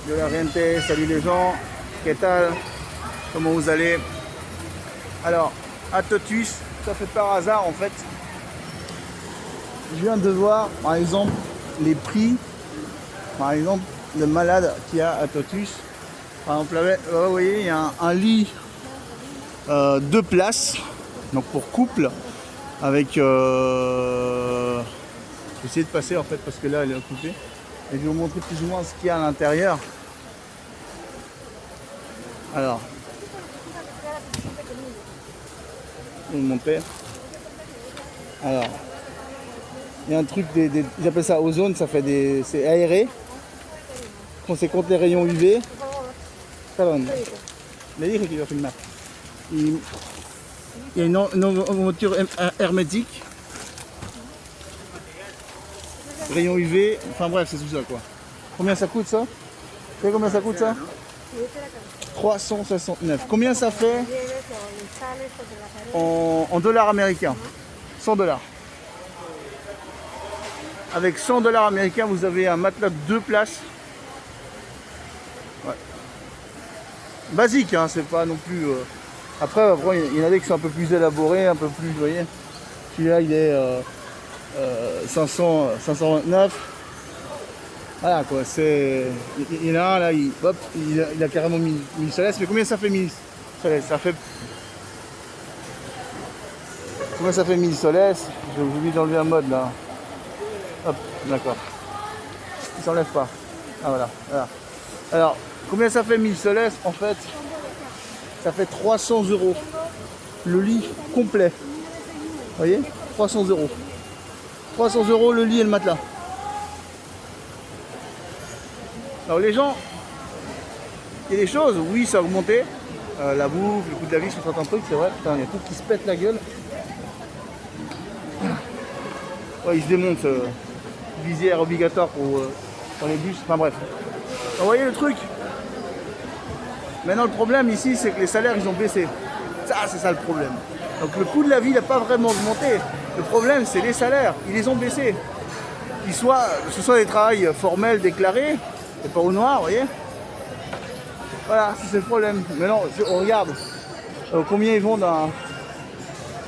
de la Rente, salut les gens, qu'est-ce que comment vous allez? Alors, à Totus, ça fait par hasard en fait, je viens de voir par exemple les prix, par exemple le malade qu'il y a à Totus. Par exemple, là, vous voyez, il y a un lit 2 places, donc pour couple, avec... je vais essayer de passer en fait parce que là elle est occupée. Et je vais vous montrer plus ou moins ce qu'il y a à l'intérieur. Alors, mon père. Alors, il y a un truc, j'appelle ça ozone, ça fait c'est aéré. Quand c'est contre les rayons UV. Ça va. Il y a une monture hermétique. Rayons UV, enfin bref, c'est tout ça quoi. Combien ça coûte ça? Vous savez combien ça coûte ça? 369. Combien ça fait en dollars américains? 100 dollars. Avec 100 dollars américains, vous avez un matelas de 2 places. Ouais. Basique, hein, c'est pas non plus... Après, il y en a des qui sont un peu plus élaborés, un peu plus, vous voyez. Celui-là, il est 529. Voilà quoi, c'est... Il y en a un là, il a carrément mis 1000 soles. Mais combien ça fait 1000 soles? Ça fait... Combien ça fait 1000 soles? J'ai oublié d'enlever un mode là. Hop, d'accord. Il s'enlève pas. Ah voilà, voilà. Alors, combien ça fait 1000 soles? En fait, ça fait 300 €. Le lit complet. Vous voyez? 300 €. 300 € le lit et le matelas. Alors les gens, il y a des choses, oui ça a augmenté, la bouffe, le coût de la vie sur certains trucs, c'est vrai, putain, il y a tout qui se pète la gueule. Ouais, il se démonte, visière obligatoire pour les bus, enfin bref. Vous voyez le truc? Maintenant le problème ici c'est que les salaires ils ont baissé. Ça c'est ça le problème. Donc le coût de la vie n'a pas vraiment augmenté. Le problème c'est les salaires, ils les ont baissés. Que ce soit des travails formels déclarés, et pas au noir, vous voyez. Voilà, c'est le problème. Maintenant, on regarde combien ils vendent un...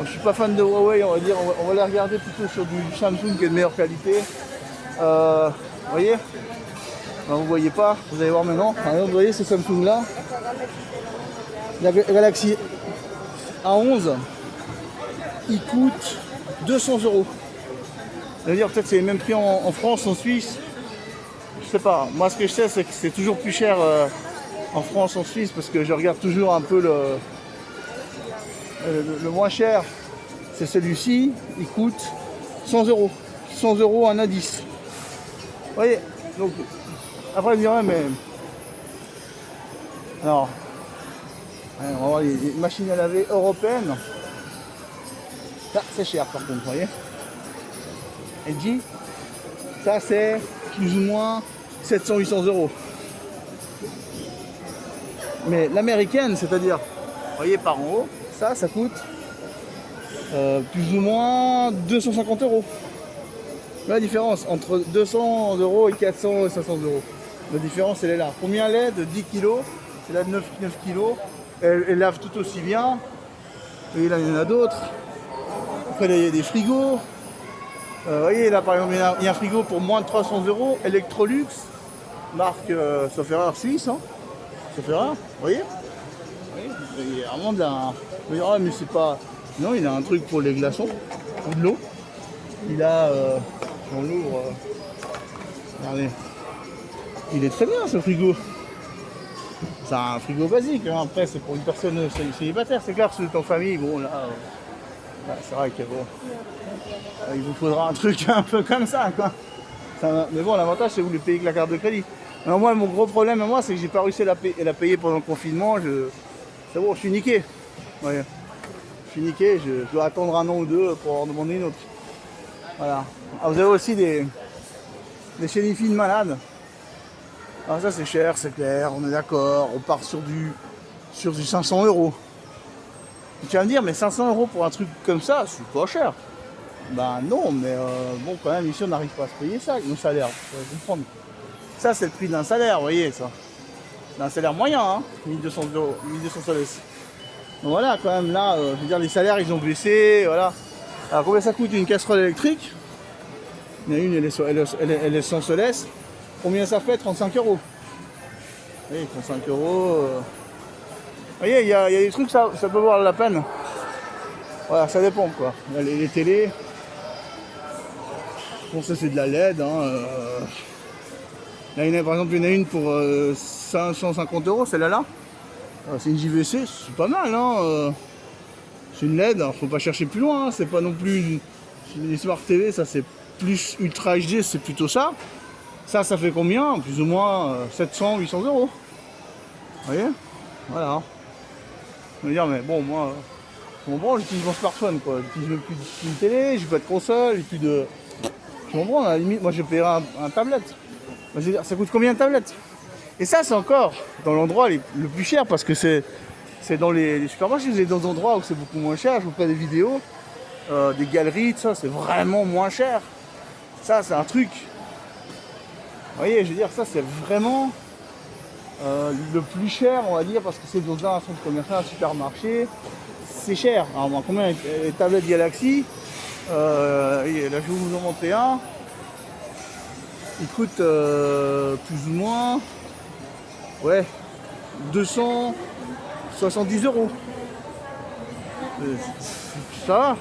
Je suis pas fan de Huawei, on va dire, on va les regarder plutôt sur du Samsung qui est de meilleure qualité. Vous voyez? Ben, vous voyez pas, vous allez voir maintenant. Alors, vous voyez ce Samsung là, la Galaxy A11, il coûte 200 €. Ça veut dire peut-être c'est les mêmes prix en France, en Suisse. Je sais pas. Moi ce que je sais c'est que c'est toujours plus cher en France, en Suisse, parce que je regarde toujours un peu le moins cher. C'est celui-ci, il coûte 100 €. 100 € un indice. Vous voyez? Donc après je dirais mais... Alors, on va voir les machines à laver européennes. Ça c'est cher par contre, vous voyez? LG, ça c'est plus ou moins 700-800 €. Mais l'américaine, c'est-à-dire, vous voyez par en haut, ça coûte plus ou moins 250 €. La différence entre 200 € et 400 et 500 €. La différence elle est là. Combien elle est de 10 kg? C'est là de 9 kg. Elle lave tout aussi bien. Et là il y en a d'autres. Après là il y a des frigos. Vous voyez là par exemple il y a un frigo pour moins de 300 €, Electrolux, marque sauf erreur suisse, hein. Sauf erreur, vous voyez? Il y a vraiment de la... Vous direz, ah, mais c'est pas... Non, il a un truc pour les glaçons, ou de l'eau. Il a... on l'ouvre... regardez. Il est très bien ce frigo. C'est un frigo basique, hein. Après c'est pour une personne célibataire, c'est clair, si vous êtes en famille, bon là... c'est vrai que bon... il vous faudra un truc un peu comme ça, quoi. Mais bon, l'avantage, c'est que vous le payez avec la carte de crédit. Alors moi, mon gros problème à moi, c'est que j'ai pas réussi à la payer pendant le confinement. C'est bon, je suis niqué. Ouais. Je suis niqué, je dois attendre un an ou deux pour en demander une autre. Voilà. Alors, vous avez aussi des chénifines malades. Alors ça, c'est cher, c'est clair, on est d'accord. On part sur du 500 €. Tu vas me dire, mais 500 € pour un truc comme ça, c'est pas cher. Ben non, mais bon, quand même, ici, on n'arrive pas à se payer ça, nos salaires. Vous pouvez comprendre. Ça, c'est le prix d'un salaire, vous voyez, ça. C'est un salaire moyen, hein, 1200 euros, 1200 soles. Donc voilà, quand même, là, je veux dire, les salaires, ils ont baissé, voilà. Alors, combien ça coûte une casserole électrique? Il y en a une, elle est sans soles. Combien ça fait? 35 euros. Oui, 35 euros. Vous voyez, il y a des trucs, ça peut valoir la peine. Voilà, ça dépend, quoi. Les télés, bon, ça, c'est de la LED, hein. Là, par exemple, il y en a une pour 550 euros, celle-là. C'est une JVC, c'est pas mal, hein. C'est une LED, alors faut pas chercher plus loin, hein. C'est pas non plus les Smart TV, ça c'est plus Ultra HD, c'est plutôt ça. Ça fait combien? Plus ou moins 700, 800 euros. Vous voyez? Voilà. Je veux dire, mais bon, moi, j'utilise mon smartphone, quoi. J'utilise même plus de télé, j'ai pas de console, j'ai plus de. Je m'en branle, à la limite, moi je paierai un tablette. Je veux dire, ça coûte combien de tablettes? Et ça, c'est encore dans l'endroit le plus cher parce que c'est dans les supermarchés, vous êtes dans des endroits où c'est beaucoup moins cher. Je vous fais des vidéos, des galeries, tout ça, c'est vraiment moins cher. Ça, c'est un truc. Vous voyez, je veux dire, ça, c'est vraiment le plus cher, on va dire, parce que c'est dans un centre commercial, un supermarché. C'est cher. Alors, combien les tablettes Galaxy? Là, je vais vous en montrer un. Il coûte plus ou moins, ouais, 270 euros. Ça va.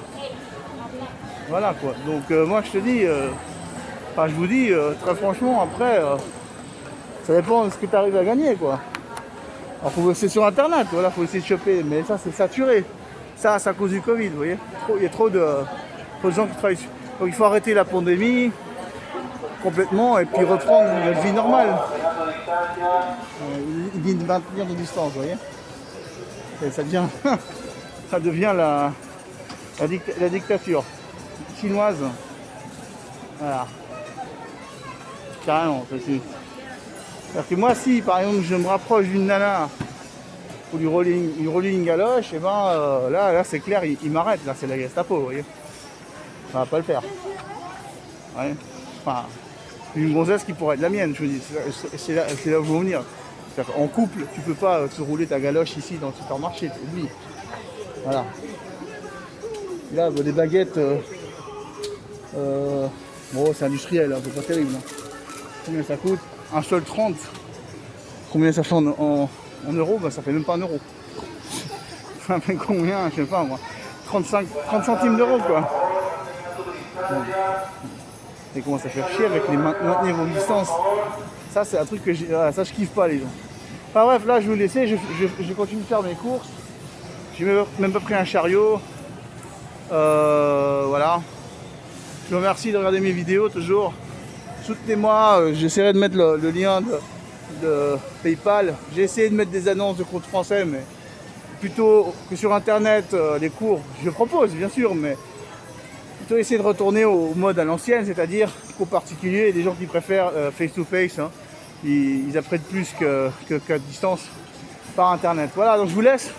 Voilà, quoi. Donc moi je te dis, enfin je vous dis très franchement, après, ça dépend de ce que tu arrives à gagner, quoi. Alors faut bosser sur internet, voilà, faut essayer de choper, mais ça c'est saturé. Ça c'est à cause du Covid, vous voyez. Il y a trop de gens qui travaillent. Donc il faut arrêter la pandémie complètement et puis reprendre une vie normale. Il dit de maintenir nos distances, vous voyez. Et ça devient la dictature chinoise. Voilà. Carrément. C'est-à-dire que moi, si par exemple je me rapproche d'une nana pour lui rouler une galoche, et ben là c'est clair, il m'arrête. Là c'est la Gestapo, vous voyez. Ça va pas le faire. Ouais. Enfin, une gonzesse qui pourrait être la mienne, je vous dis. C'est là où je veux en venir. En couple, tu peux pas te rouler ta galoche ici dans le supermarché, oublie. Voilà. Là, des baguettes, bon, c'est industriel, hein, c'est pas terrible. Hein. Combien ça coûte? Un seul 30. Combien ça fait en euros? Ben, ça fait même pas 1 euro. Ça fait combien? Je sais pas moi. 30 centimes d'euros, quoi. Et comment ça fait chier avec les maintenir vos distances. Ça, c'est un truc que ça je kiffe pas, les gens. Enfin bref, là je vais vous laisser, je continue de faire mes courses. J'ai même pas pris un chariot. Voilà. Je vous remercie de regarder mes vidéos toujours. Soutenez-moi, j'essaierai de mettre le lien de PayPal. J'ai essayé de mettre des annonces de compte français, mais plutôt que sur internet, les cours, je propose bien sûr, mais plutôt essayer de retourner au mode à l'ancienne, c'est-à-dire qu'au particulier, il y a des gens qui préfèrent face-to-face, hein. Ils apprennent plus qu'à distance par internet. Voilà, donc je vous laisse.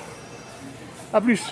A plus.